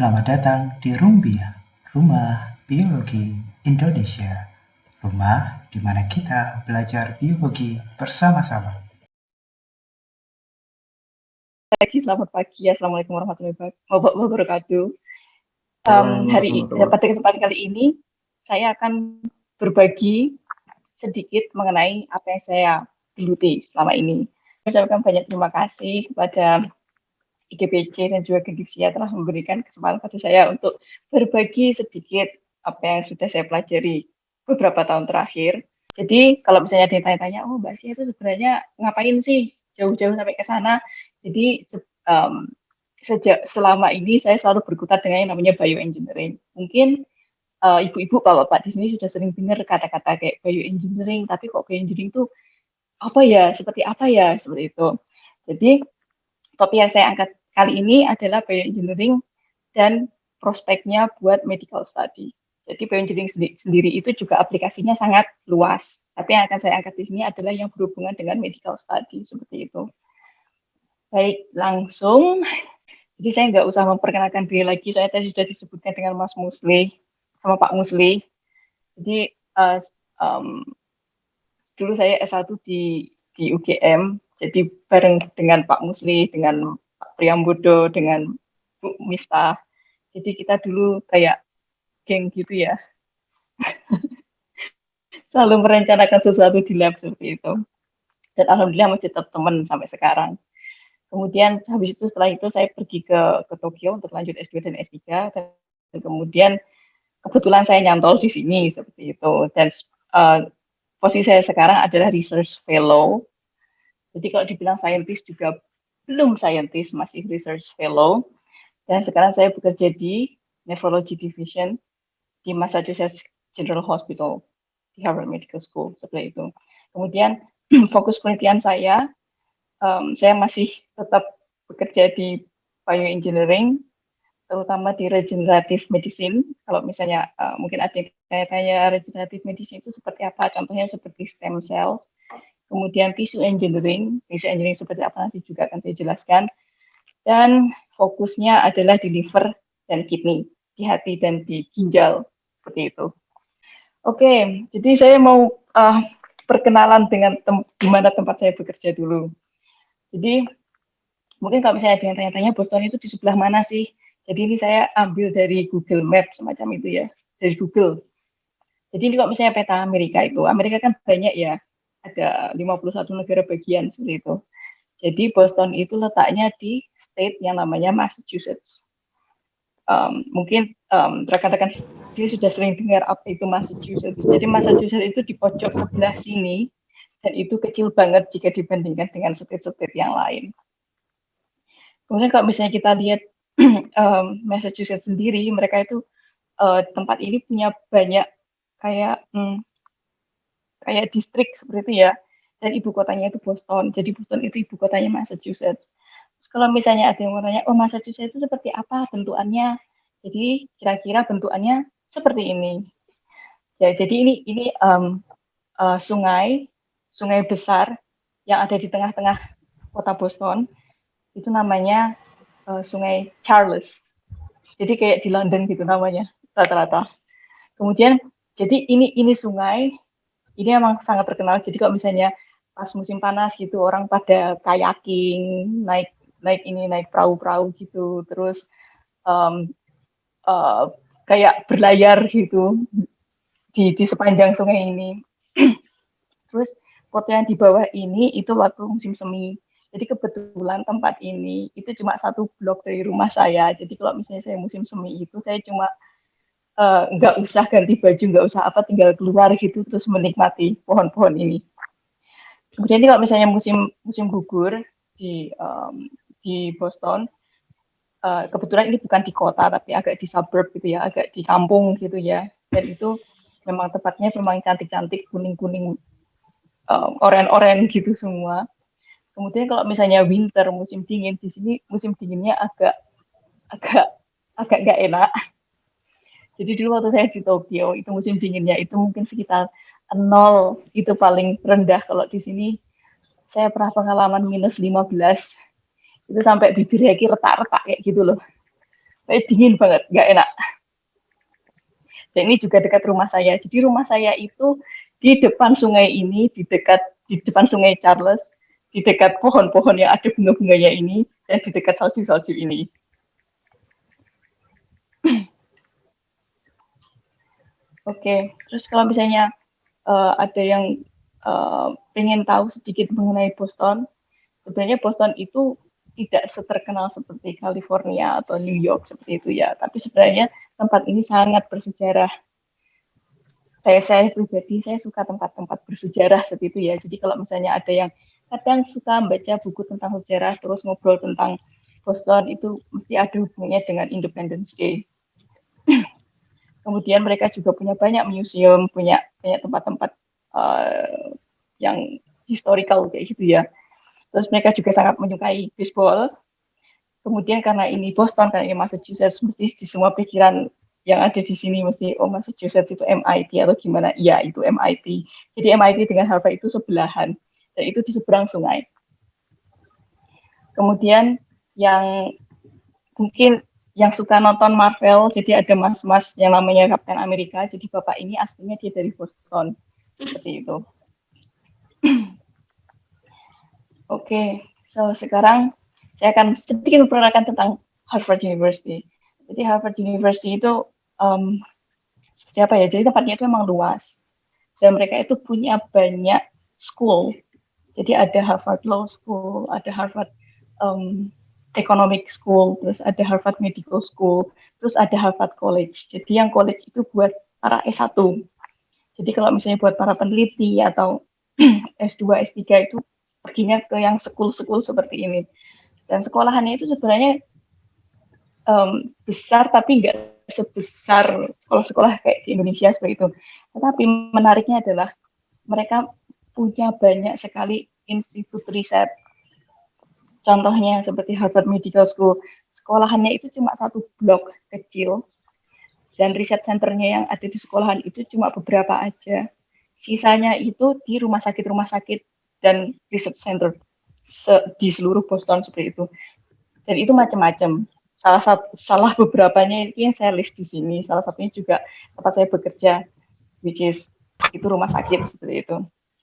Selamat datang di Rumbia, Rumah Biologi Indonesia. Rumah di mana kita belajar biologi bersama-sama. Selamat pagi, assalamualaikum warahmatullahi wabarakatuh. Pada kesempatan kali ini, saya akan berbagi sedikit mengenai apa yang saya geluti selama ini. Saya ucapkan banyak terima kasih kepada IGBC dan juga Gediksia telah memberikan kesempatan pada saya untuk berbagi sedikit apa yang sudah saya pelajari beberapa tahun terakhir. Jadi kalau misalnya ada yang tanya-tanya, oh Mbak Sia itu sebenarnya ngapain sih jauh-jauh sampai ke sana? Jadi selama ini saya selalu berkutat dengan yang namanya bioengineering. Mungkin ibu-ibu, bapak-bapak di sini sudah sering dengar kata-kata kayak bioengineering, tapi kok bioengineering itu apa ya, seperti apa ya, seperti itu. Jadi topik yang saya angkat kali ini adalah bioengineering dan prospeknya buat medical study. Jadi bioengineering sendiri itu juga aplikasinya sangat luas. Tapi yang akan saya angkat di sini adalah yang berhubungan dengan medical study, seperti itu. Baik, langsung. Jadi saya nggak usah memperkenalkan diri lagi, soalnya tadi sudah disebutkan dengan Mas Musli sama Pak Musli. Jadi dulu saya S1 di UGM, jadi bareng dengan Pak Musli, dengan Pak Priambodo, dengan Bu Miftah. Jadi kita dulu kayak geng gitu ya, selalu merencanakan sesuatu di lab seperti itu. Dan alhamdulillah masih tetap teman sampai sekarang. Kemudian habis itu setelah itu saya pergi ke Tokyo untuk lanjut S2 dan S3, dan kemudian kebetulan saya nyantol di sini seperti itu. Dan posisi saya sekarang adalah research fellow. Jadi kalau dibilang scientist juga belum scientist, masih research fellow. Dan sekarang saya bekerja di Nephrology Division di Massachusetts General Hospital di Harvard Medical School, seperti itu. Kemudian fokus penelitian saya masih tetap bekerja di bioengineering, terutama di regenerative medicine. Kalau misalnya mungkin ada yang tanya-tanya regenerative medicine itu seperti apa, contohnya seperti stem cells, kemudian tissue engineering seperti apa nanti juga akan saya jelaskan, dan fokusnya adalah di liver dan kidney, di hati dan di ginjal, seperti itu. Oke, jadi saya mau perkenalan dengan di mana tempat saya bekerja dulu. Jadi mungkin kalau misalnya ada yang tanya-tanya Boston itu di sebelah mana sih? Jadi ini saya ambil dari Google Maps semacam itu ya, dari Google. Jadi ini kalau misalnya peta Amerika itu, Amerika kan banyak ya, ada 51 negara bagian seperti itu. Jadi Boston itu letaknya di state yang namanya Massachusetts. Mungkin rekan-rekan sini sudah sering dengar apa itu Massachusetts. Jadi Massachusetts itu di pojok sebelah sini, dan itu kecil banget jika dibandingkan dengan state-state yang lain. Kemudian kalau misalnya kita lihat Massachusetts sendiri, mereka itu tempat ini punya banyak kayak kayak distrik seperti itu ya, dan ibu kotanya itu Boston. Jadi Boston itu ibu kotanya Massachusetts. Terus kalau misalnya ada yang mau tanya, oh Massachusetts itu seperti apa bentukannya? Jadi kira-kira bentukannya seperti ini. Ya, jadi ini sungai besar yang ada di tengah-tengah kota Boston. Itu namanya Sungai Charles. Jadi kayak di London gitu namanya rata-rata. Kemudian jadi ini sungai ini emang sangat terkenal. Jadi kalau misalnya pas musim panas gitu orang pada kayaking, naik perahu-perahu gitu, terus um, uh, kayak berlayar gitu di sepanjang sungai ini. Terus foto yang di bawah ini itu waktu musim semi. Jadi kebetulan tempat ini itu cuma 1 blok dari rumah saya. Jadi kalau misalnya saya musim semi itu saya cuma nggak usah ganti baju, nggak usah apa, tinggal keluar gitu terus menikmati pohon-pohon ini. Kemudian kalau misalnya musim gugur di Boston, kebetulan ini bukan di kota tapi agak di suburb gitu ya, agak di kampung gitu ya. Dan itu memang tempatnya memang cantik-cantik, kuning-kuning, oren-oren gitu semua. Kemudian kalau misalnya winter, musim dingin, di sini musim dinginnya agak agak agak nggak enak. Jadi dulu waktu saya di Tokyo, itu musim dinginnya itu mungkin sekitar 0, itu paling rendah. Kalau di sini saya pernah pengalaman -15, itu sampai bibir Heki retak-retak kayak gitu loh. kayak dingin banget, nggak enak. Dan ini juga dekat rumah saya. Jadi rumah saya itu di depan sungai ini, di depan sungai Charles, di dekat pohon-pohon yang ada bunga-bunganya ini, dan di dekat salju-salju ini. Oke, terus kalau misalnya ada yang pengen tahu sedikit mengenai Boston, sebenarnya Boston itu tidak seterkenal seperti California atau New York seperti itu ya, tapi sebenarnya tempat ini sangat bersejarah. Saya pribadi saya suka tempat-tempat bersejarah seperti itu ya. Jadi kalau misalnya ada yang kadang suka membaca buku tentang sejarah terus ngobrol tentang Boston itu mesti ada hubungannya dengan Independence Day. Kemudian mereka juga punya banyak museum, punya banyak tempat-tempat yang historical kayak gitu ya. Terus mereka juga sangat menyukai baseball. Kemudian karena ini Boston, karena ini Massachusetts, mesti di semua pikiran yang ada di sini mesti, oh Massachusetts itu MIT atau gimana? Iya, itu MIT. Jadi MIT dengan Harvard itu sebelahan, dan itu di seberang sungai. Kemudian yang mungkin yang suka nonton Marvel, jadi ada mas-mas yang namanya Captain America, jadi bapak ini aslinya dia dari Boston, seperti itu. Oke, so sekarang saya akan sedikit memperkenalkan tentang Harvard University. Jadi Harvard University itu seperti apa ya? Jadi tempatnya itu memang luas dan mereka itu punya banyak school. Jadi ada Harvard Law School, ada Harvard Economic School, terus ada Harvard Medical School, terus ada Harvard College. Jadi yang college itu buat para S1. Jadi kalau misalnya buat para peneliti atau S2, S3 itu perginya ke yang school-school seperti ini. Dan sekolahannya itu sebenarnya besar tapi nggak sebesar sekolah-sekolah kayak di Indonesia seperti itu. Tetapi menariknya adalah mereka punya banyak sekali institut riset. Contohnya seperti Harvard Medical School, sekolahannya itu cuma satu blok kecil dan riset centernya yang ada di sekolahan itu cuma beberapa aja. Sisanya itu di rumah sakit dan research center di seluruh Boston seperti itu. Dan itu macam-macam. Salah beberapanya itu yang saya list di sini. Salah satunya juga tempat saya bekerja, which is itu rumah sakit seperti itu.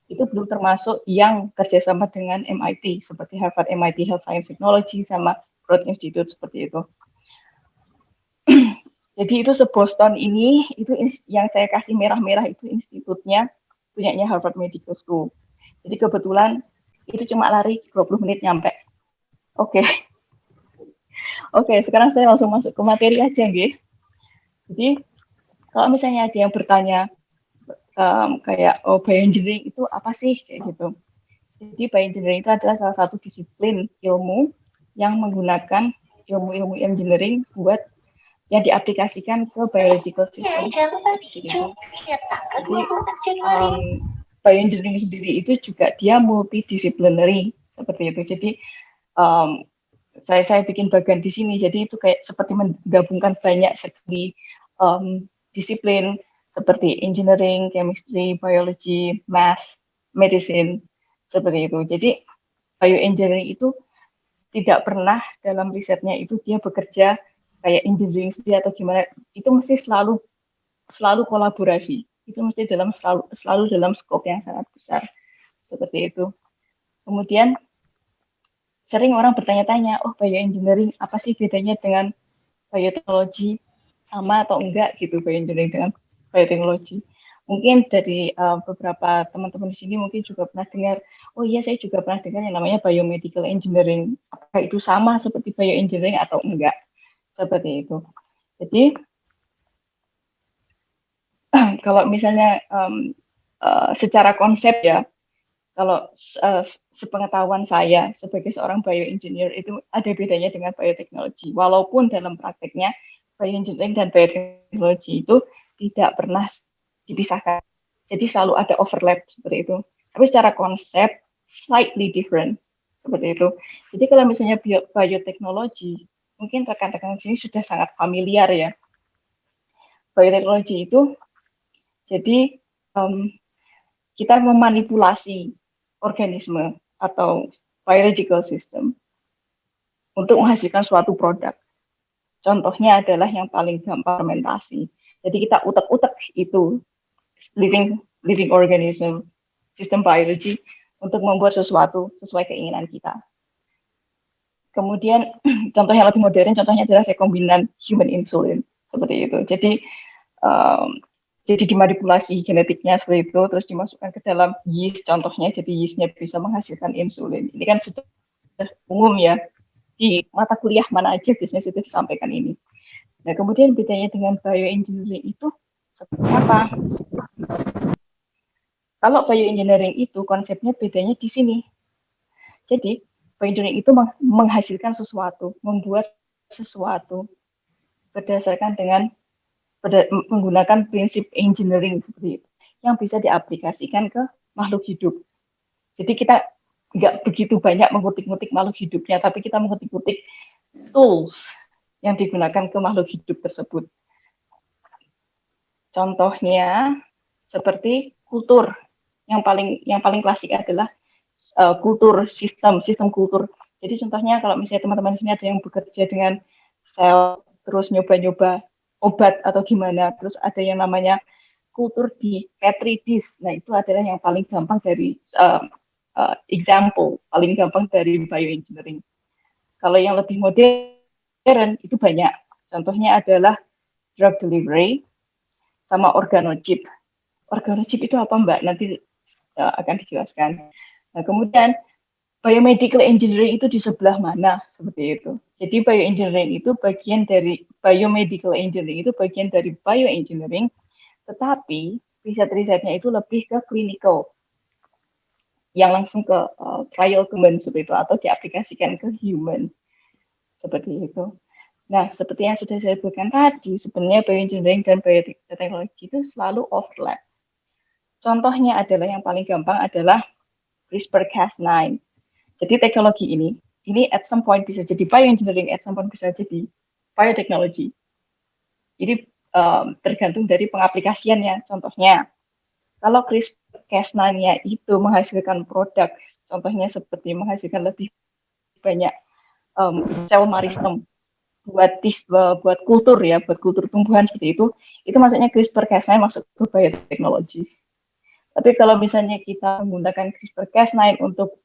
Itu belum termasuk yang kerjasama dengan MIT seperti Harvard MIT Health Science Technology sama Broad Institute seperti itu. Jadi itu se-Boston ini, itu yang saya kasih merah-merah itu institutnya punyanya Harvard Medical School. Jadi kebetulan itu cuma lari 20 menit nyampe. Oke. Oke, sekarang saya langsung masuk ke materi aja, nggih. Jadi kalau misalnya ada yang bertanya kayak oh bioengineering itu apa sih kayak gitu. Jadi bioengineering itu adalah salah satu disiplin ilmu yang menggunakan ilmu-ilmu engineering buat yang diaplikasikan ke biological system. Jadi bioengineering sendiri itu juga dia multidisciplinary seperti itu. Jadi saya bikin bagian di sini. Jadi itu kayak seperti menggabungkan banyak sekali disiplin seperti engineering, chemistry, biology, math, medicine seperti itu. Jadi bioengineering itu tidak pernah dalam risetnya itu dia bekerja kayak engineering sendiri atau gimana, itu mesti selalu kolaborasi, itu mesti selalu dalam skop yang sangat besar seperti itu. Kemudian sering orang bertanya-tanya, oh bioengineering apa sih bedanya dengan bioteknologi, sama atau enggak gitu bioengineering dengan bioteknologi. Mungkin dari beberapa teman-teman di sini mungkin juga pernah dengar, oh iya saya juga pernah dengar yang namanya biomedical engineering. Apakah itu sama seperti bioengineering atau enggak? Seperti itu. Jadi kalau misalnya secara konsep ya, kalau sepengetahuan saya sebagai seorang bioengineer itu ada bedanya dengan bioteknologi. Walaupun dalam prakteknya bioengineering dan bioteknologi itu tidak pernah dipisahkan. Jadi selalu ada overlap seperti itu. Tapi secara konsep slightly different seperti itu. Jadi kalau misalnya bioteknologi, mungkin rekan-rekan sini sudah sangat familiar ya. Bioteknologi itu jadi kita memanipulasi organisme atau biological system untuk menghasilkan suatu produk. Contohnya adalah yang paling gampang fermentasi. Jadi kita utek-utek itu living organism, sistem biologi untuk membuat sesuatu sesuai keinginan kita. Kemudian contoh yang lebih modern, contohnya adalah rekombinan human insulin seperti itu. Jadi dimanipulasi genetiknya seperti itu, terus dimasukkan ke dalam yeast contohnya, jadi yeastnya bisa menghasilkan insulin. Ini kan sudah umum ya, di mata kuliah mana aja biasanya sudah disampaikan ini. Nah, kemudian bedanya dengan bioengineering itu seperti apa? Kalau bioengineering itu konsepnya bedanya di sini. Jadi bioengineering itu menghasilkan sesuatu, membuat sesuatu berdasarkan dengan menggunakan prinsip engineering seperti itu, yang bisa diaplikasikan ke makhluk hidup. Jadi kita nggak begitu banyak mengutik-ngutik makhluk hidupnya, tapi kita mengutik-ngutik tools yang digunakan ke makhluk hidup tersebut. Contohnya seperti kultur. Yang paling klasik adalah kultur, sistem kultur. Jadi contohnya kalau misalnya teman-teman di sini ada yang bekerja dengan sel, terus nyoba-nyoba obat atau gimana, terus ada yang namanya kultur di petri dish. Nah, itu adalah yang paling gampang dari example, paling gampang dari bioengineering. Kalau yang lebih modern itu banyak. Contohnya adalah drug delivery sama organochip. Organochip itu apa, Mbak? Nanti akan dijelaskan. Nah, kemudian biomedical engineering itu di sebelah mana seperti itu. Jadi bioengineering itu bagian dari biomedical engineering itu bagian dari bioengineering, tetapi riset-risetnya itu lebih ke clinical, yang langsung ke trial human seperti itu atau diaplikasikan ke human seperti itu. Nah, seperti yang sudah saya sebutkan tadi, sebenarnya bioengineering dan bioteknologi itu selalu overlap. Contohnya adalah yang paling gampang adalah CRISPR-Cas9. Jadi teknologi ini at some point bisa jadi bioengineering, at some point bisa jadi biotechnology. Jadi tergantung dari pengaplikasiannya. Contohnya, kalau CRISPR-Cas9-nya itu menghasilkan produk, contohnya seperti menghasilkan lebih banyak sel maristem buat kultur ya, buat kultur tumbuhan seperti itu maksudnya CRISPR-Cas9 masuk ke bioteknologi. Tapi kalau misalnya kita menggunakan CRISPR-Cas9 untuk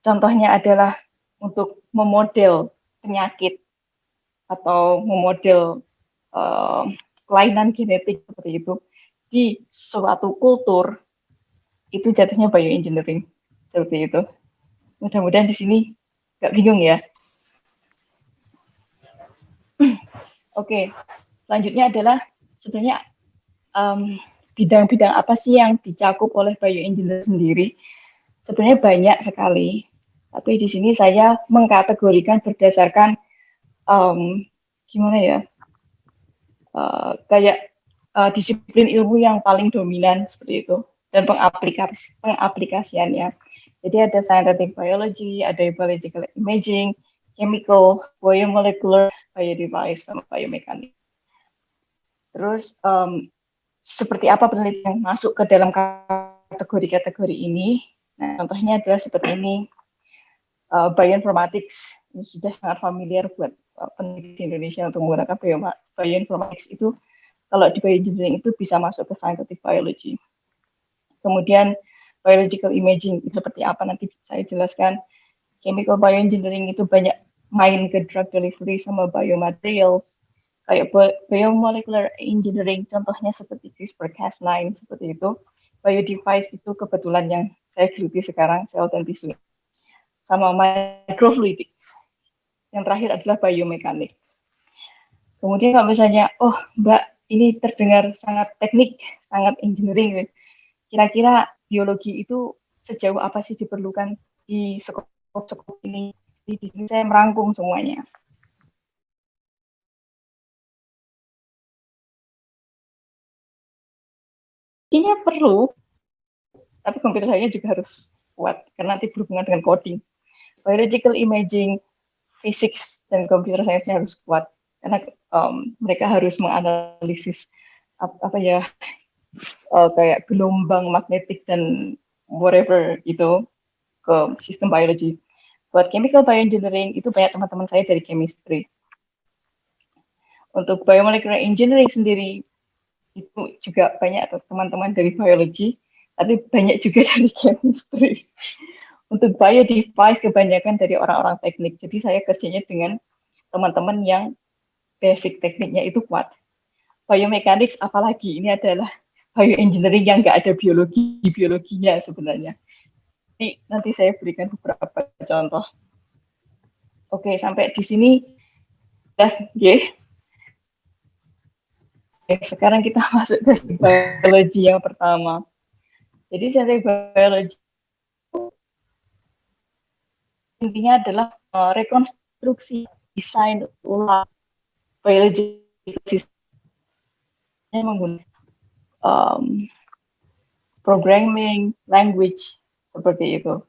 contohnya adalah untuk memodel penyakit atau memodel kelainan genetik seperti itu di suatu kultur, itu jatuhnya bioengineering seperti itu. Mudah-mudahan di sini nggak bingung ya. Oke, selanjutnya adalah sebenarnya bidang-bidang apa sih yang dicakup oleh bioengineering sendiri? Sebenarnya banyak sekali, tapi di sini saya mengkategorikan berdasarkan gimana ya, kayak disiplin ilmu yang paling dominan seperti itu dan pengaplikasiannya. Jadi ada scientific biology, ada biological imaging, chemical, biomolecular, biodevice, sama biomechanics. Terus seperti apa penelitian yang masuk ke dalam kategori-kategori ini? Nah, contohnya adalah seperti ini. Bioinformatics ini sudah sangat familiar buat peneliti di Indonesia untuk menggunakan bioinformatics itu. Kalau di bioengineering itu bisa masuk ke scientific biology. Kemudian biological imaging itu seperti apa nanti saya jelaskan. Chemical bioengineering itu banyak main ke drug delivery sama biomaterials. Kayak biomolecular engineering contohnya seperti CRISPR-Cas9 seperti itu. Biodevice itu kebetulan yang saya geluti sekarang, sel dan tisu. Sama microfluidics. Yang terakhir adalah biomechanics. Kemudian kalau misalnya, oh Mbak, ini terdengar sangat teknik, sangat engineering. Kira-kira biologi itu sejauh apa sih diperlukan di skop ini? Di sini saya merangkum semuanya. Ini perlu, tapi komputer saya juga harus kuat, karena nanti berhubungan dengan coding. Biological imaging, physics, dan computer science-nya harus kuat, karena mereka harus menganalisis kayak gelombang magnetik dan whatever itu ke sistem biologi. Buat chemical bioengineering itu banyak teman-teman saya dari chemistry. Untuk biomolecular engineering sendiri itu juga banyak teman-teman dari biologi, tapi banyak juga dari chemistry. Untuk bio device kebanyakan dari orang-orang teknik. Jadi saya kerjanya dengan teman-teman yang basic tekniknya itu kuat. Biomechanics apalagi ini adalah bioengineering yang nggak ada biologinya sebenarnya. Jadi nanti saya berikan beberapa contoh. Oke, sampai di sini jelas, sekarang kita masuk ke biologi yang pertama. Jadi scientific biology intinya adalah rekonstruksi desain ulang biologi sistemnya menggunakan programming language seperti itu.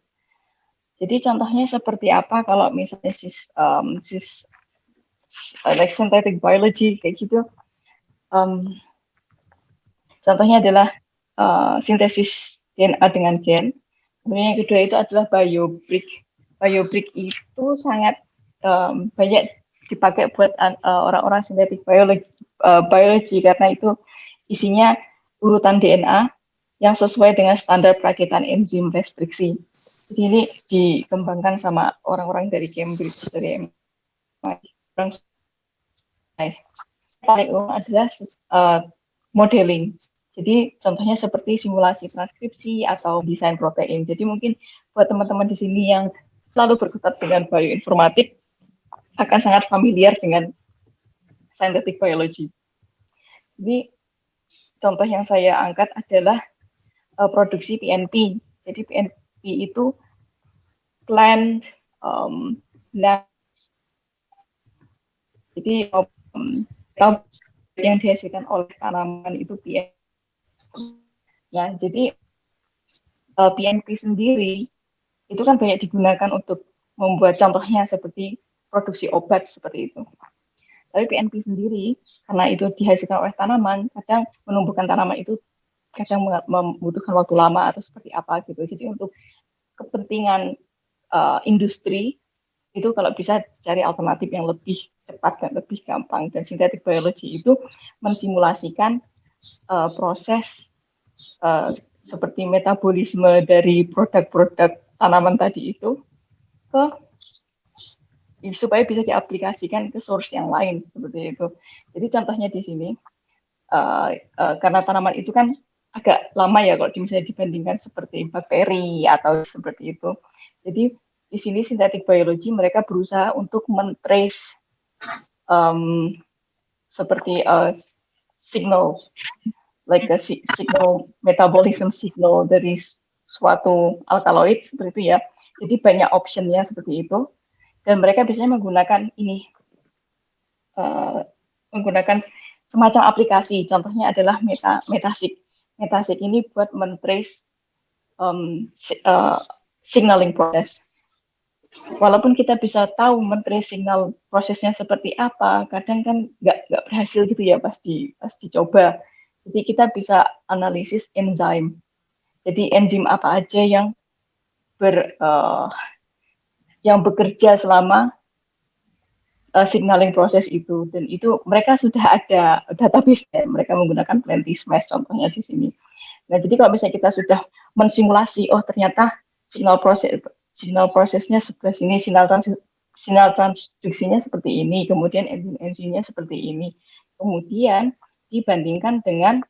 Jadi contohnya seperti apa kalau misalnya like synthetic biology kayak gitu. Contohnya adalah sintesis DNA dengan gen. Kemudian yang kedua itu adalah biobrick. Biobrick itu sangat banyak dipakai buat orang-orang sintetik biologi karena itu isinya urutan DNA yang sesuai dengan standar perakitan enzim restriksi. Jadi ini dikembangkan sama orang-orang dari Cambridge, dari MIT. Paling umum adalah modeling. Jadi contohnya seperti simulasi transkripsi atau desain protein. Jadi mungkin buat teman-teman di sini yang selalu berkutat dengan bioinformatik akan sangat familiar dengan synthetic biology. Jadi contoh yang saya angkat adalah produksi PNP. Jadi PNP itu plant jadi yang dihasilkan oleh tanaman itu PNP. Nah, jadi PNP sendiri itu kan banyak digunakan untuk membuat contohnya seperti produksi obat seperti itu. Tapi PNP sendiri, karena itu dihasilkan oleh tanaman, kadang menumbuhkan tanaman itu kadang membutuhkan waktu lama atau seperti apa gitu. Jadi untuk kepentingan industri, itu kalau bisa cari alternatif yang lebih cepat dan lebih gampang. Dan synthetic biology itu mensimulasikan proses seperti metabolisme dari produk-produk tanaman tadi itu ke supaya bisa diaplikasikan ke source yang lain seperti itu. Jadi contohnya di sini karena tanaman itu kan agak lama ya kalau misalnya dibandingkan seperti bakteri atau seperti itu. Jadi di sini synthetic biology mereka berusaha untuk mentrace seperti signal like a signal metabolism signal dari suatu alkaloid seperti itu ya. Jadi banyak optionnya seperti itu. Dan mereka biasanya menggunakan ini, menggunakan semacam aplikasi. Contohnya adalah Metasig. Metasig ini buat mentrace signaling proses. Walaupun kita bisa tahu mentrace signal prosesnya seperti apa, kadang kan nggak berhasil gitu ya pas dicoba. Jadi kita bisa analisis enzim. Jadi enzim apa aja yang bekerja selama signaling proses itu, dan itu mereka sudah ada database ya, mereka menggunakan PlentySmash contohnya di sini. Nah, jadi kalau misalnya kita sudah mensimulasi, oh ternyata signal prosesnya sebelah sini, sinyal transduksinya seperti ini, kemudian enzimnya seperti ini, kemudian dibandingkan dengan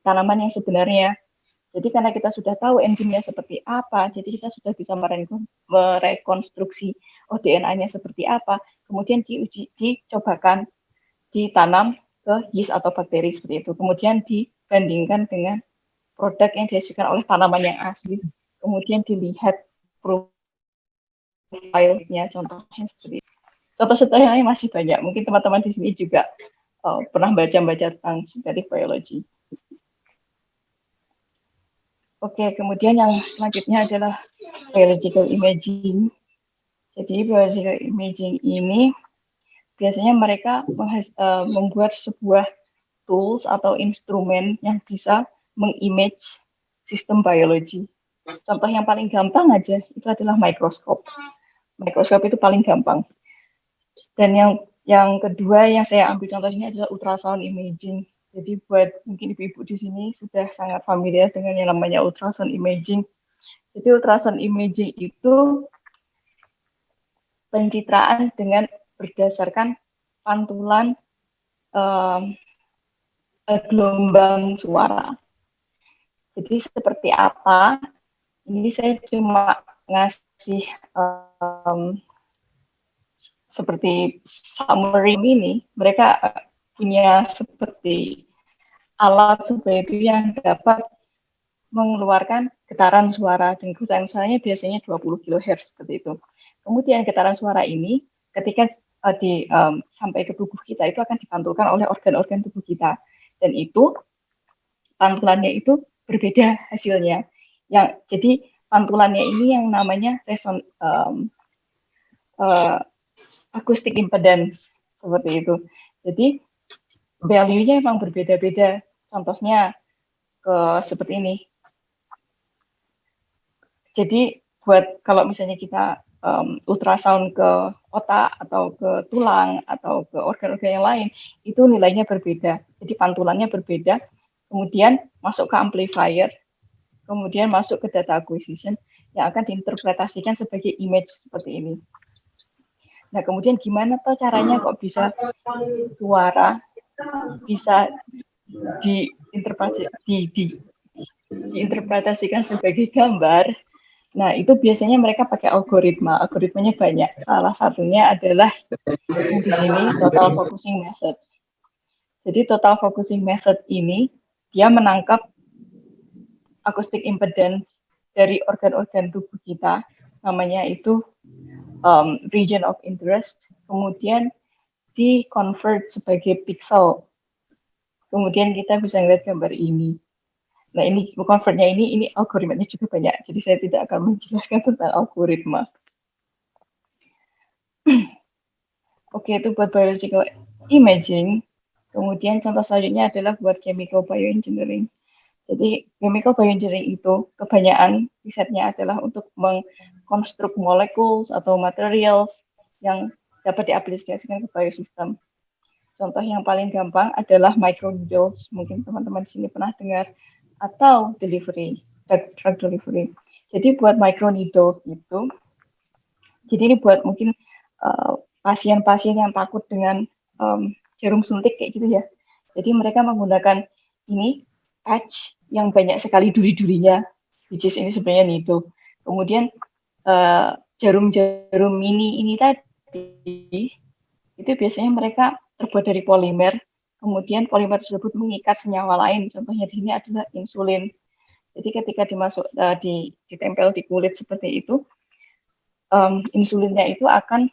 tanaman yang sebenarnya. Jadi karena kita sudah tahu enzimnya seperti apa, jadi kita sudah bisa merekonstruksi DNA-nya seperti apa, kemudian dicobakan ditanam ke yeast atau bakteri seperti itu, kemudian dibandingkan dengan produk yang dihasilkan oleh tanaman yang asli, kemudian dilihat profilnya, contohnya seperti itu. Contoh sederhananya masih banyak, mungkin teman-teman di sini juga pernah baca-baca tentang synthetic biology. Oke, kemudian yang selanjutnya adalah biological imaging. Jadi biological imaging ini biasanya mereka membuat sebuah tools atau instrumen yang bisa mengimage sistem biologi. Contoh yang paling gampang aja itu adalah mikroskop. Mikroskop itu paling gampang. Dan Yang kedua yang saya ambil contohnya adalah ultrasound imaging. Jadi buat mungkin ibu-ibu di sini sudah sangat familiar dengan yang namanya ultrasound imaging. Jadi ultrasound imaging itu pencitraan dengan berdasarkan pantulan um, gelombang suara. Jadi seperti apa? Ini saya cuma ngasih seperti summary ini. Mereka punya seperti alat supaya itu yang dapat mengeluarkan getaran suara, dan getaran suaranya biasanya 20 kHz seperti itu. Kemudian getaran suara ini ketika sampai ke tubuh kita itu akan dipantulkan oleh organ-organ tubuh kita, dan itu pantulannya itu berbeda hasilnya. Jadi pantulannya ini yang namanya acoustic impedance seperti itu. Jadi value-nya memang berbeda-beda. Contohnya seperti ini. Jadi buat kalau misalnya kita ultrasound ke otak atau ke tulang atau ke organ-organ yang lain, itu nilainya berbeda. Jadi pantulannya berbeda. Kemudian masuk ke amplifier, kemudian masuk ke data acquisition yang akan diinterpretasikan sebagai image seperti ini. Nah, kemudian gimana tuh caranya kok bisa suara bisa diinterpretasikan sebagai gambar? Nah, itu biasanya mereka pakai algoritma. Algoritmanya banyak. Salah satunya adalah yang di sini total focusing method. Jadi total focusing method ini dia menangkap acoustic impedance dari organ-organ tubuh kita, namanya itu region of interest, kemudian di-convert sebagai pixel. Kemudian kita bisa melihat gambar ini. Nah, ini convertnya ini algoritmanya juga banyak, jadi saya tidak akan menjelaskan tentang algoritma. Oke, itu buat biological imaging. Kemudian contoh selanjutnya adalah buat chemical bioengineering. Jadi chemical bioengineering itu kebanyakan risetnya adalah untuk mengkonstruk molekul atau materials yang dapat diaplikasikan ke biosistem. Contoh yang paling gampang adalah microneedles, mungkin teman-teman di sini pernah dengar, atau delivery, drug delivery. Jadi buat microneedles itu, jadi ini buat mungkin pasien-pasien yang takut dengan jarum suntik kayak gitu ya. Jadi mereka menggunakan ini patch yang banyak sekali duri-durinya, which is ini sebenarnya needle. Kemudian jarum-jarum mini ini tadi itu biasanya mereka terbuat dari polimer. Kemudian polimer tersebut mengikat senyawa lain. Contohnya di sini adalah insulin. Jadi ketika ditempel di kulit seperti itu, insulinnya itu akan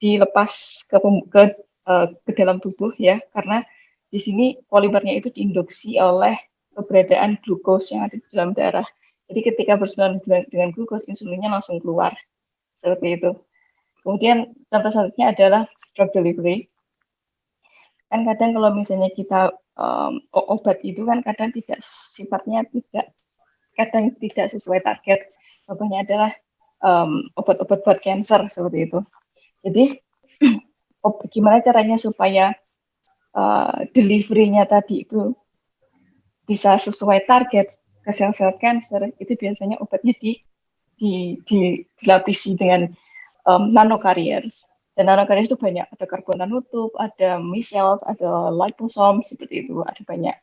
dilepas ke dalam tubuh ya, karena di sini polimernya itu diinduksi oleh keberadaan glukos yang ada di dalam darah. Jadi ketika bersentuhan dengan glukos, insulinnya langsung keluar seperti itu. Kemudian contoh selanjutnya adalah drug delivery. Kan kadang kalau misalnya kita obat itu kan kadang tidak sifatnya kadang tidak sesuai target. Contohnya adalah obat-obat buat cancer seperti itu. Jadi gimana caranya supaya delivery-nya tadi itu bisa sesuai target ke sel-sel cancer, itu biasanya obatnya dilapisi dengan nanocarriers. Dan nanocarriers itu banyak, ada karbon nanotube, ada micelles, ada liposome, seperti itu, ada banyak.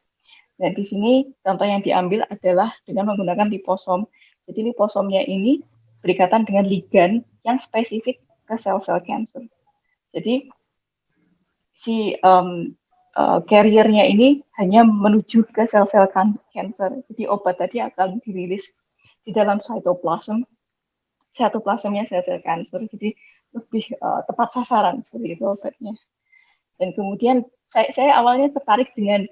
Nah, di sini contoh yang diambil adalah dengan menggunakan liposom. Jadi liposomnya ini berikatan dengan ligan yang spesifik ke sel-sel cancer. Jadi si carrier-nya ini hanya menuju ke sel-sel cancer. Jadi obat tadi akan dirilis di dalam cytoplasmnya sel-sel cancer. Jadi lebih tepat sasaran seperti itu obatnya. Dan kemudian saya awalnya tertarik dengan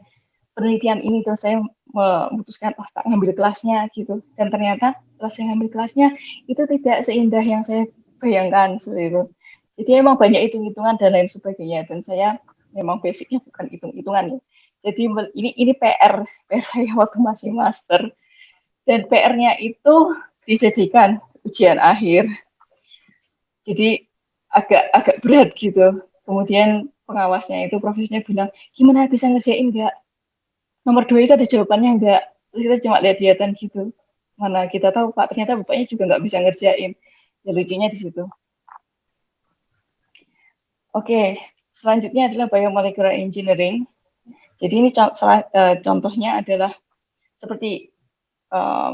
penelitian ini, terus saya memutuskan tak ngambil kelasnya gitu. Dan ternyata setelah saya ngambil kelasnya itu tidak seindah yang saya bayangkan seperti itu. Jadi emang banyak hitung-hitungan dan lain sebagainya, dan saya memang basicnya bukan hitung-hitungan ya. Jadi ini PR saya waktu masih master, dan PR-nya itu dijadikan ujian akhir. Jadi agak berat gitu. Kemudian pengawasnya itu profesornya bilang, gimana bisa ngerjain nggak? Nomor 2 itu ada jawabannya nggak? Terus kita cuma lihat-lihatan gitu. Mana kita tahu Pak, ternyata bapaknya juga nggak bisa ngerjain. Ya lucunya di situ. Oke, selanjutnya adalah biomolecular engineering. Jadi ini contohnya adalah seperti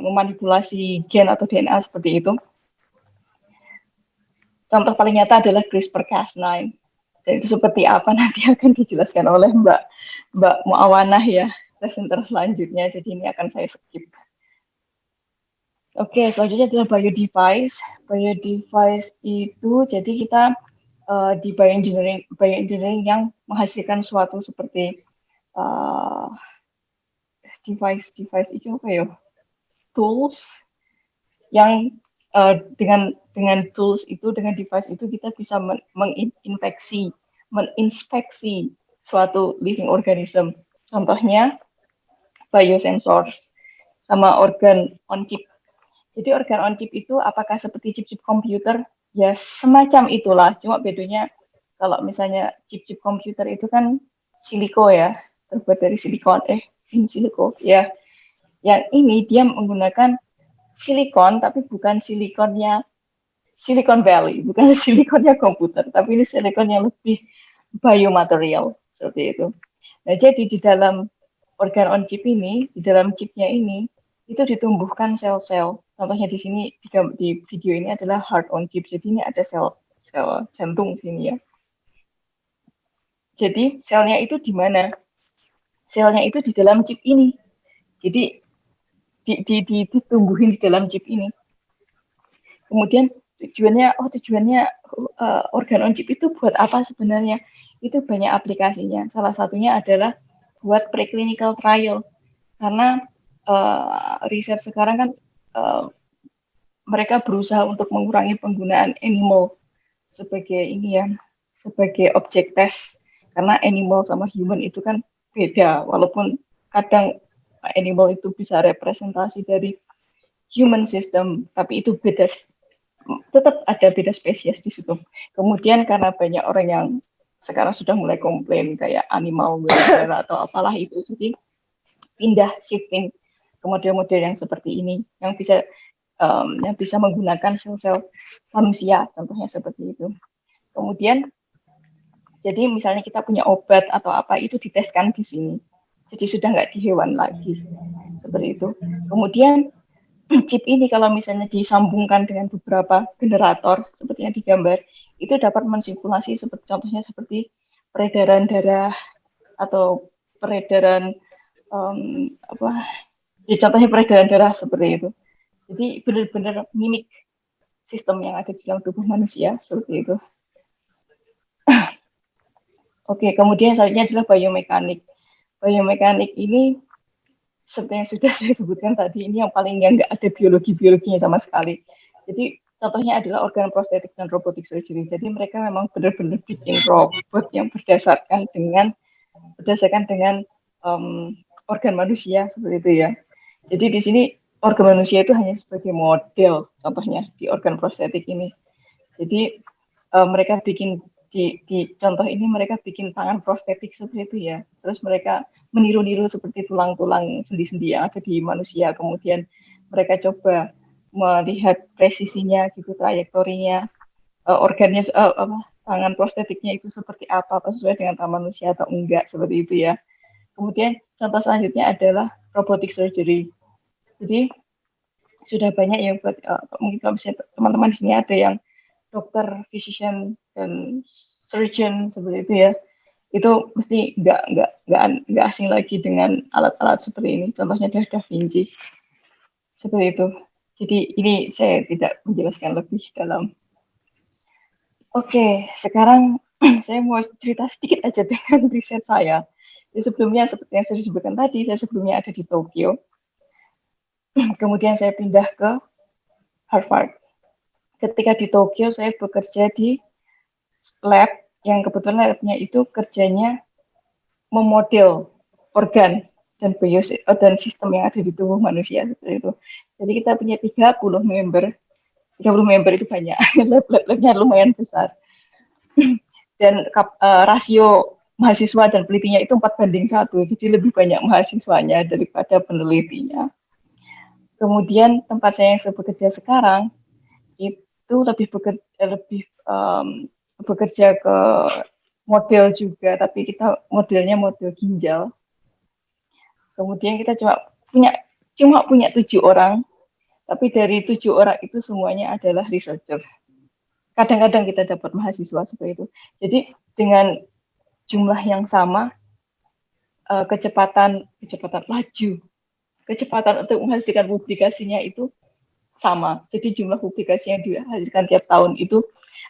memanipulasi gen atau DNA seperti itu. Contoh paling nyata adalah CRISPR-Cas9. Dan itu seperti apa nanti akan dijelaskan oleh Mbak Muawanah ya, presenter selanjutnya. Jadi ini akan saya skip. Oke, selanjutnya adalah biodevice. Biodevice itu jadi kita di bioengineering yang menghasilkan suatu seperti device itu apa ya? Tools yang dengan tools itu, dengan device itu kita bisa menginspeksi suatu living organism. Contohnya biosensors sama organ on chip. Jadi organ on chip itu apakah seperti chip-chip komputer? Ya semacam itulah, cuma bedanya kalau misalnya chip-chip komputer itu kan siliko ya, terbuat dari silikon, ini siliko ya. Yang ini dia menggunakan silikon, tapi bukan silikonnya Silicon Valley, bukan silikonnya komputer, tapi ini silikon yang lebih biomaterial, seperti itu. Nah, jadi di dalam organ on chip ini, di dalam chipnya ini, itu ditumbuhkan sel-sel. Contohnya di sini, di video ini adalah heart on chip, jadi ini ada sel jantung di sini ya. Jadi selnya itu di mana? Selnya itu di dalam chip ini. Jadi ditumbuhin di dalam chip ini. Kemudian tujuannya organ on chip itu buat apa sebenarnya? Itu banyak aplikasinya. Salah satunya adalah buat preclinical trial. Karena riset sekarang kan mereka berusaha untuk mengurangi penggunaan animal sebagai ini ya, sebagai objek tes. Karena animal sama human itu kan beda, walaupun kadang animal itu bisa representasi dari human system, tapi itu beda, tetap ada beda spesies di situ. Kemudian karena banyak orang yang sekarang sudah mulai komplain kayak animal welfare atau apalah itu, jadi pindah shifting ke model-model yang seperti ini, yang bisa menggunakan sel-sel manusia, contohnya seperti itu. Kemudian jadi misalnya kita punya obat atau apa itu diteskan di sini. Jadi sudah nggak di hewan lagi. Seperti itu. Kemudian chip ini kalau misalnya disambungkan dengan beberapa generator seperti yang digambar, itu dapat mensimulasi seperti contohnya seperti peredaran darah atau peredaran contohnya peredaran darah seperti itu. Jadi benar-benar mimik sistem yang ada di dalam tubuh manusia seperti itu. Oke, kemudian selanjutnya adalah biomekanik. Biomekanik ini seperti yang sudah saya sebutkan tadi, ini yang paling yang nggak ada biologinya sama sekali. Jadi contohnya adalah organ prostetik dan robotic surgery. Jadi mereka memang benar-benar bikin robot yang berdasarkan dengan organ manusia seperti itu ya. Jadi di sini organ manusia itu hanya sebagai model, contohnya di organ prostetik ini. Jadi mereka bikin di contoh ini mereka bikin tangan prostetik seperti itu ya. Terus mereka meniru-niru seperti tulang-tulang sendi-sendi yang ada di manusia. Kemudian mereka coba melihat presisinya gitu, trajektorinya, organnya, tangan prostetiknya itu seperti apa sesuai dengan tangan manusia atau enggak, seperti itu ya. Kemudian contoh selanjutnya adalah robotic surgery. Jadi sudah banyak yang buat, mungkin kalau misalnya teman-teman di sini ada yang dokter, physician, dan surgeon seperti itu ya, itu mesti nggak asing lagi dengan alat-alat seperti ini. Contohnya adalah Da Vinci seperti itu. Jadi ini saya tidak menjelaskan lebih dalam. Oke, sekarang saya mau cerita sedikit aja dengan riset saya. Jadi sebelumnya seperti yang saya sebutkan tadi, saya sebelumnya ada di Tokyo. Kemudian saya pindah ke Harvard. Ketika di Tokyo saya bekerja di lab yang kebetulan labnya itu kerjanya memodel organ dan sistem yang ada di tubuh manusia seperti itu. Jadi kita punya 30 member. 30 member itu banyak. Lab-labnya lumayan besar. dan rasio mahasiswa dan penelitinya itu 4:1, jadi lebih banyak mahasiswanya daripada penelitinya. Kemudian tempat saya yang bekerja sekarang itu lebih bekerja ke model juga, tapi kita modelnya model ginjal. Kemudian kita cuma punya 7 orang, tapi dari 7 orang itu semuanya adalah researcher. Kadang-kadang kita dapat mahasiswa seperti itu. Jadi dengan jumlah yang sama, kecepatan laju, kecepatan untuk menghasilkan publikasinya itu sama. Jadi jumlah publikasi yang dihasilkan tiap tahun itu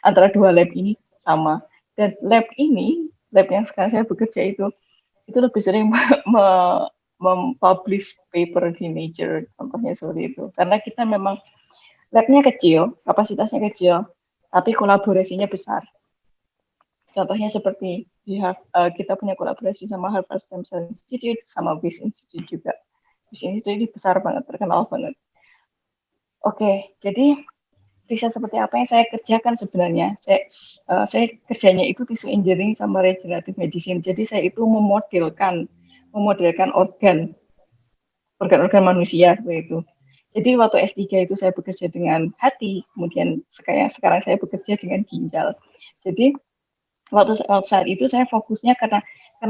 antara dua lab ini sama. Dan lab yang sekarang saya bekerja itu lebih sering mempublish paper di Nature, contohnya seperti itu. Karena kita memang labnya kecil, kapasitasnya kecil, tapi kolaborasinya besar. Contohnya seperti kita punya kolaborasi sama Harvard Stem Cell Institute, sama Wyss Institute juga. Wyss Institute ini besar banget, terkenal banget. Oke, jadi riset seperti apa yang saya kerjakan sebenarnya? Saya kerjanya itu tissue engineering sama regenerative medicine. Jadi saya itu memodelkan organ manusia begitu. Jadi waktu S3 itu saya bekerja dengan hati, kemudian sekarang saya bekerja dengan ginjal. Jadi waktu saat itu saya fokusnya karena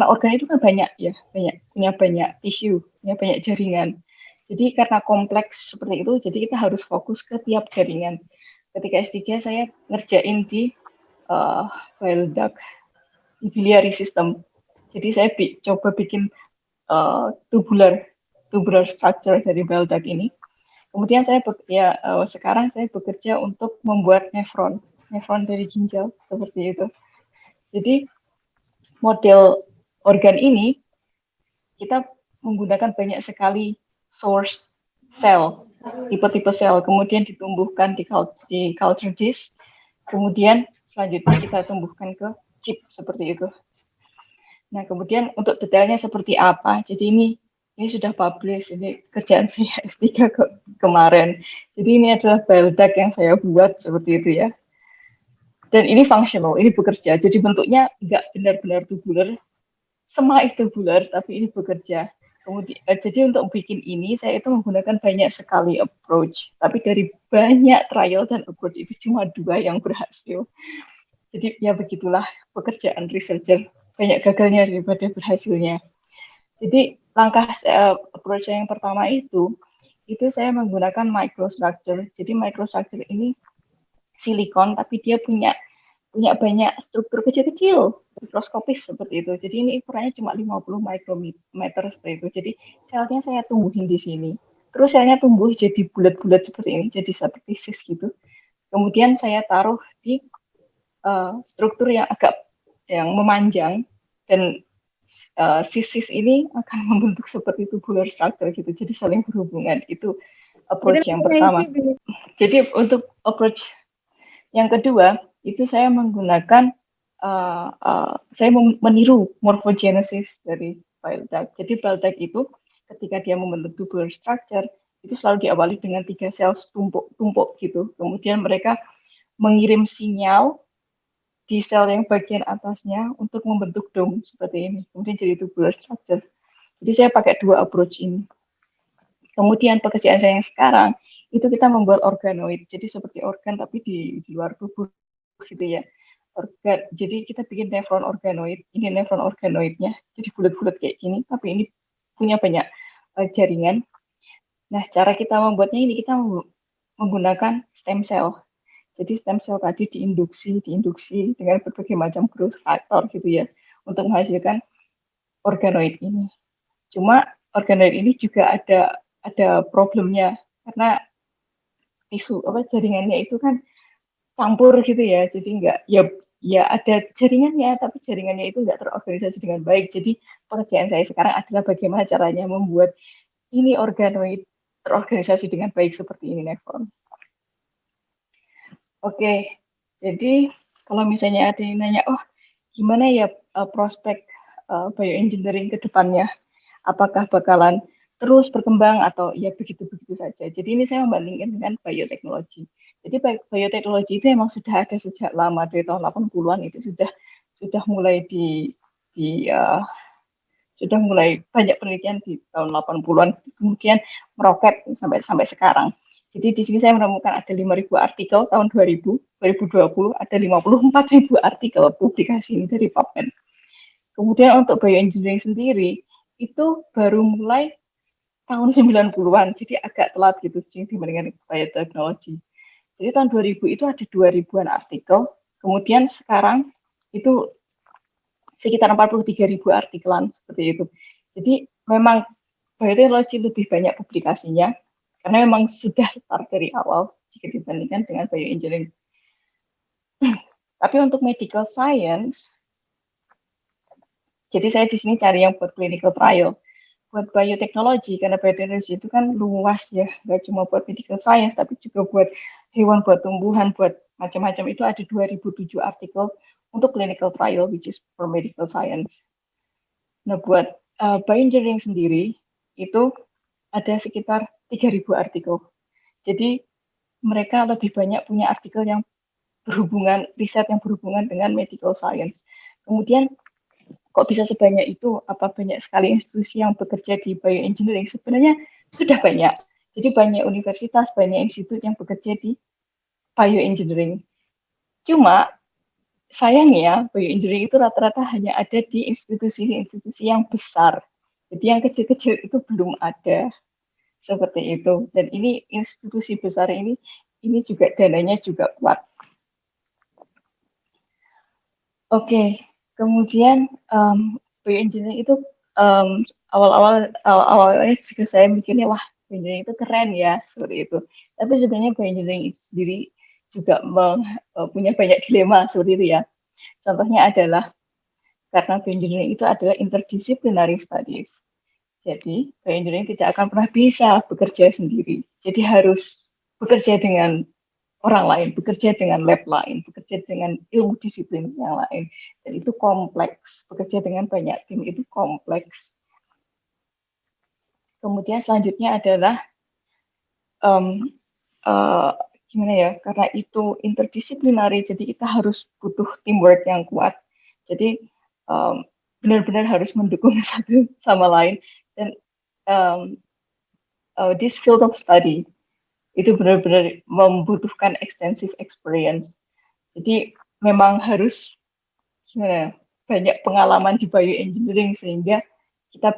organ itu kan punya banyak tisu, punya banyak jaringan. Jadi karena kompleks seperti itu, jadi kita harus fokus ke tiap jaringan. Ketika S3 saya ngerjain di bile duct, di biliary system. Jadi saya coba bikin tubular structure dari bile duct ini. Kemudian sekarang saya bekerja untuk membuat nefron dari ginjal seperti itu. Jadi model organ ini kita menggunakan banyak sekali source sel, tipe-tipe sel, kemudian ditumbuhkan di culture dish, kemudian selanjutnya kita tumbuhkan ke chip seperti itu. Nah, kemudian untuk detailnya seperti apa, jadi ini sudah publish, ini kerjaan saya S3 kemarin. Jadi ini adalah bile duct yang saya buat seperti itu ya. Dan ini functional, ini bekerja. Jadi bentuknya nggak benar-benar tubular, semi tubular, tapi ini bekerja. Kemudian, jadi untuk bikin ini, saya itu menggunakan banyak sekali approach. Tapi dari banyak trial dan approach itu cuma 2 yang berhasil. Jadi ya begitulah pekerjaan researcher. Banyak gagalnya daripada berhasilnya. Jadi langkah approach yang pertama itu saya menggunakan microstructure. Jadi microstructure ini silikon, tapi dia punya banyak struktur kecil-kecil, mikroskopis seperti itu. Jadi ini ukurannya cuma 50 mikrometer seperti itu. Jadi selnya saya tumbuhin di sini. Terus selnya tumbuh jadi bulat-bulat seperti ini, jadi seperti sis gitu. Kemudian saya taruh di struktur yang memanjang, dan sis ini akan membentuk seperti tubular structure gitu. Jadi saling berhubungan. Itu approach yang pertama. Jadi untuk approach yang kedua, itu saya menggunakan, saya meniru morphogenesis dari bile duct. Jadi bile duct itu ketika dia membentuk tubular structure, itu selalu diawali dengan 3 sel tumpuk gitu. Kemudian mereka mengirim sinyal di sel yang bagian atasnya untuk membentuk dome seperti ini. Kemudian jadi tubular structure. Jadi saya pakai 2 approach ini. Kemudian pekerjaan saya yang sekarang, itu kita membuat organoid. Jadi seperti organ tapi di luar tubuh gitu ya. Jadi kita bikin nefron organoid. Ini nefron organoidnya, jadi bulat-bulat kayak gini, tapi ini punya banyak jaringan. Nah, cara kita membuatnya ini kita menggunakan stem cell. Jadi stem cell tadi diinduksi dengan berbagai macam growth factor gitu ya, untuk menghasilkan organoid ini. Cuma organoid ini juga ada problemnya, karena jaringannya itu kan campur gitu ya, jadi nggak ya ada jaringannya, tapi jaringannya itu nggak terorganisasi dengan baik. Jadi pekerjaan saya sekarang adalah bagaimana caranya membuat ini organoid terorganisasi dengan baik seperti ini nefron. Oke, jadi kalau misalnya ada yang nanya, oh gimana ya prospek bioengineering ke depannya, apakah bakalan terus berkembang atau ya begitu-begitu saja. Jadi ini saya membandingkan dengan bioteknologi. Jadi bioteknologi itu memang sudah ada sejak lama, dari tahun 80-an itu sudah sudah mulai sudah mulai banyak penelitian di tahun 80-an, kemudian meroket sampai sekarang. Jadi di sini saya menemukan ada 5.000 artikel tahun 2020 ada 54.000 artikel publikasi ini dari PubMed. Kemudian untuk bioengineering sendiri itu baru mulai tahun 90-an, jadi agak telat gitu dibandingkan bioteknologi. Jadi tahun 2000 itu ada 2.000-an artikel, kemudian sekarang itu sekitar 43.000 artikelan seperti itu. Jadi memang bioteknologi lebih banyak publikasinya, karena memang sudah start dari awal jika dibandingkan dengan bioengineering. Tapi untuk medical science, jadi saya di sini cari yang buat clinical trial. Buat bioteknologi, karena bioteknologi itu kan luas ya, nggak cuma buat medical science, tapi juga buat hewan, buat tumbuhan, buat macam-macam. Itu ada 2007 artikel untuk clinical trial, which is for medical science. Nah, buat bioengineering sendiri, itu ada sekitar 3.000 artikel. Jadi, mereka lebih banyak punya artikel yang berhubungan, riset yang berhubungan dengan medical science. Kemudian, kok bisa sebanyak itu? Apa banyak sekali institusi yang bekerja di bioengineering? Sebenarnya sudah banyak. Jadi banyak universitas, banyak institut yang bekerja di bioengineering. Cuma sayangnya bioengineering itu rata-rata hanya ada di institusi-institusi yang besar. Jadi yang kecil-kecil itu belum ada seperti itu. Dan ini institusi besar ini juga dananya juga kuat. Oke, kemudian bioengineering itu awal-awalnya juga saya mikirnya wah bioengineering itu keren ya seperti itu. Tapi sebenarnya bioengineering itu sendiri juga punya banyak dilema seperti itu ya. Contohnya adalah karena bioengineering itu adalah interdisciplinary studies. Jadi bioengineering tidak akan pernah bisa bekerja sendiri. Jadi harus bekerja dengan orang lain, bekerja dengan lab lain, bekerja dengan ilmu disiplin yang lain. Dan itu kompleks, bekerja dengan banyak tim itu kompleks. Kemudian selanjutnya adalah gimana ya, karena itu interdisciplinary, jadi kita harus butuh teamwork yang kuat. Jadi benar-benar harus mendukung satu sama lain. Dan this field of study itu benar-benar membutuhkan extensive experience. Jadi memang harus gimana, banyak pengalaman di bioengineering sehingga kita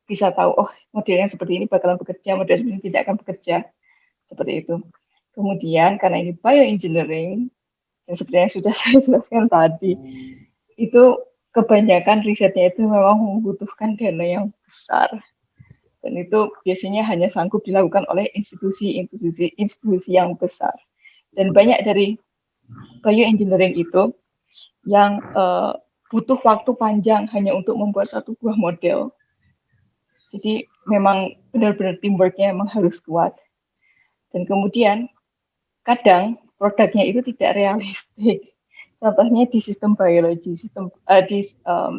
bisa tahu oh model yang seperti ini bakalan bekerja, model seperti ini tidak akan bekerja seperti itu. Kemudian karena ini bioengineering yang seperti yang sudah saya jelaskan tadi, itu kebanyakan risetnya itu memang membutuhkan dana yang besar. Dan itu biasanya hanya sanggup dilakukan oleh institusi yang besar. Dan banyak dari bioengineering itu yang butuh waktu panjang hanya untuk membuat satu buah model. Jadi memang benar-benar teamworknya memang harus kuat. Dan kemudian kadang produknya itu tidak realistik. Contohnya di sistem biologi, di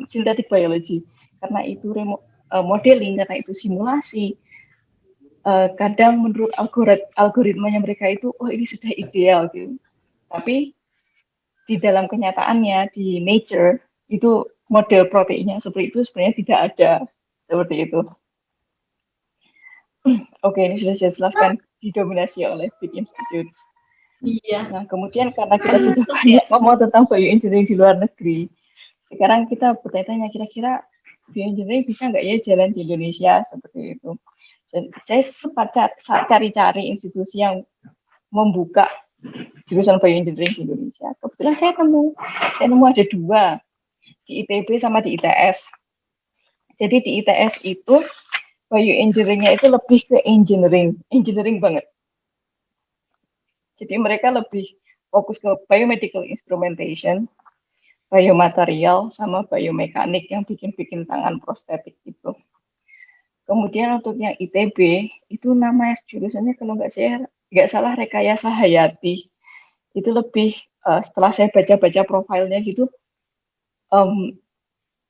synthetic biology, karena itu modeling, karena itu simulasi. Kadang menurut algoritmanya mereka itu, oh ini sudah ideal gitu. Tapi di dalam kenyataannya di Nature itu model proteinnya seperti itu sebenarnya tidak ada seperti itu. Oke, ini sudah saya jelaskan didominasi oleh big institutes. Iya. Nah, kemudian karena kita sudah banyak ngomong tentang bioengineering di luar negeri, sekarang kita bertanya kira-kira bioengineering bisa nggak ya jalan di Indonesia seperti itu. Saya sempat cari-cari institusi yang membuka jurusan bioengineering di Indonesia. Kebetulan saya nemu ada dua, di ITB sama di ITS. Jadi di ITS itu bioengineering-nya itu lebih ke engineering banget. Jadi mereka lebih fokus ke biomedical instrumentation, biomaterial, sama biomekanik yang bikin tangan prostetik itu. Kemudian untuk yang ITB, itu nama jurusannya kalau nggak salah rekayasa hayati. Itu lebih, setelah saya baca-baca profilnya gitu,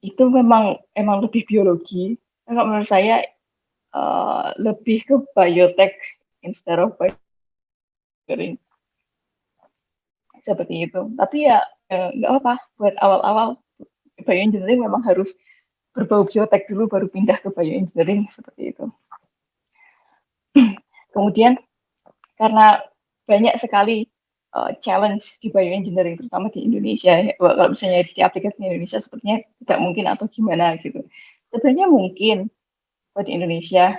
itu emang lebih biologi. Nah, menurut saya lebih ke biotech instead of bioengineering. Seperti itu. Tapi ya nggak apa-apa buat awal-awal bioengineering memang harus berbau biotek dulu baru pindah ke bioengineering seperti itu. Kemudian karena banyak sekali challenge di bioengineering terutama di Indonesia, kalau misalnya di aplikasi di Indonesia sepertinya tidak mungkin atau gimana gitu. Sebenarnya mungkin buat di Indonesia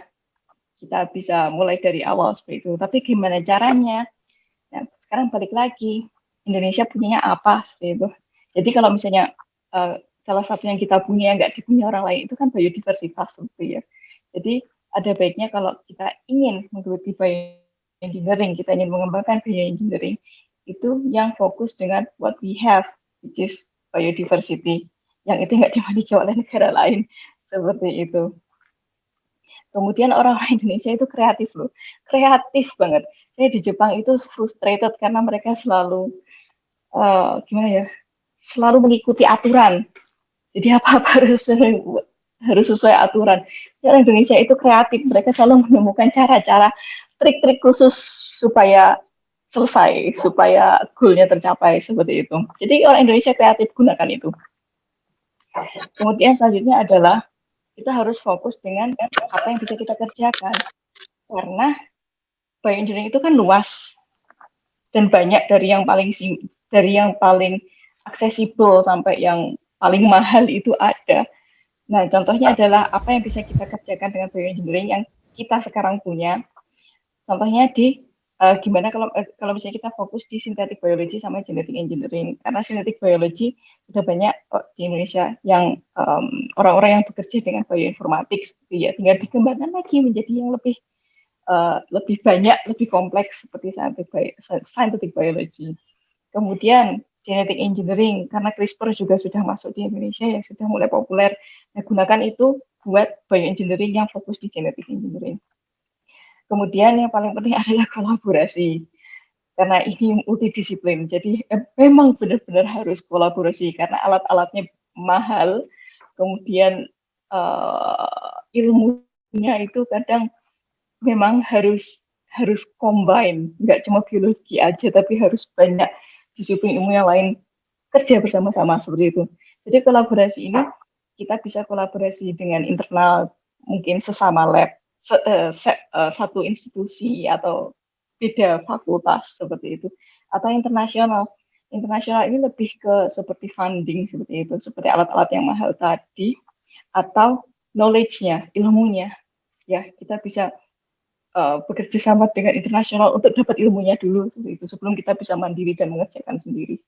kita bisa mulai dari awal seperti itu, tapi gimana caranya? Nah, sekarang balik lagi, Indonesia punyanya apa seperti itu. Jadi kalau misalnya salah satu yang kita punya nggak dipunya orang lain itu kan biodiversitas seperti ya. Jadi ada baiknya kalau kita ingin menggeluti bioengineering, kita ingin mengembangkan bioengineering, itu yang fokus dengan what we have, which is biodiversity, yang itu nggak dimiliki oleh negara lain, seperti itu. Kemudian orang-orang Indonesia itu kreatif loh, kreatif banget. Saya di Jepang itu frustrated karena mereka selalu gimana ya, selalu mengikuti aturan. Jadi apa-apa harus sesuai aturan. Orang Indonesia itu kreatif, mereka selalu menemukan cara-cara, trik-trik khusus supaya selesai, supaya goalnya tercapai seperti itu. Jadi orang Indonesia kreatif, gunakan itu. Kemudian selanjutnya adalah kita harus fokus dengan apa yang bisa kita kerjakan. Karena bioengineering itu kan luas dan banyak dari yang paling aksesibel sampai yang paling mahal itu ada. Nah, contohnya adalah apa yang bisa kita kerjakan dengan bioengineering yang kita sekarang punya. Contohnya di gimana kalau misalnya kita fokus di synthetic biology sama genetic engineering, karena synthetic biology sudah banyak di Indonesia yang orang-orang yang bekerja dengan bioinformatik, ya tinggal dikembangkan lagi menjadi yang lebih banyak, lebih kompleks seperti scientific biology. Kemudian genetic engineering, karena CRISPR juga sudah masuk di Indonesia yang sudah mulai populer. Nah, gunakan itu buat bioengineering yang fokus di genetic engineering. Kemudian yang paling penting adalah kolaborasi. Karena ini multidisiplin, jadi memang benar-benar harus kolaborasi karena alat-alatnya mahal, kemudian ilmunya itu kadang memang harus combine, nggak cuma biologi aja, tapi harus banyak disiplin ilmu yang lain kerja bersama-sama seperti itu. Jadi kolaborasi ini kita bisa kolaborasi dengan internal, mungkin sesama lab, satu institusi atau beda fakultas seperti itu, atau internasional. Internasional ini lebih ke seperti funding seperti itu, seperti alat-alat yang mahal tadi, atau knowledge-nya, ilmunya. Ya, kita bisa bekerja sama dengan internasional untuk dapat ilmunya dulu seperti itu sebelum kita bisa mandiri dan mengerjakan sendiri.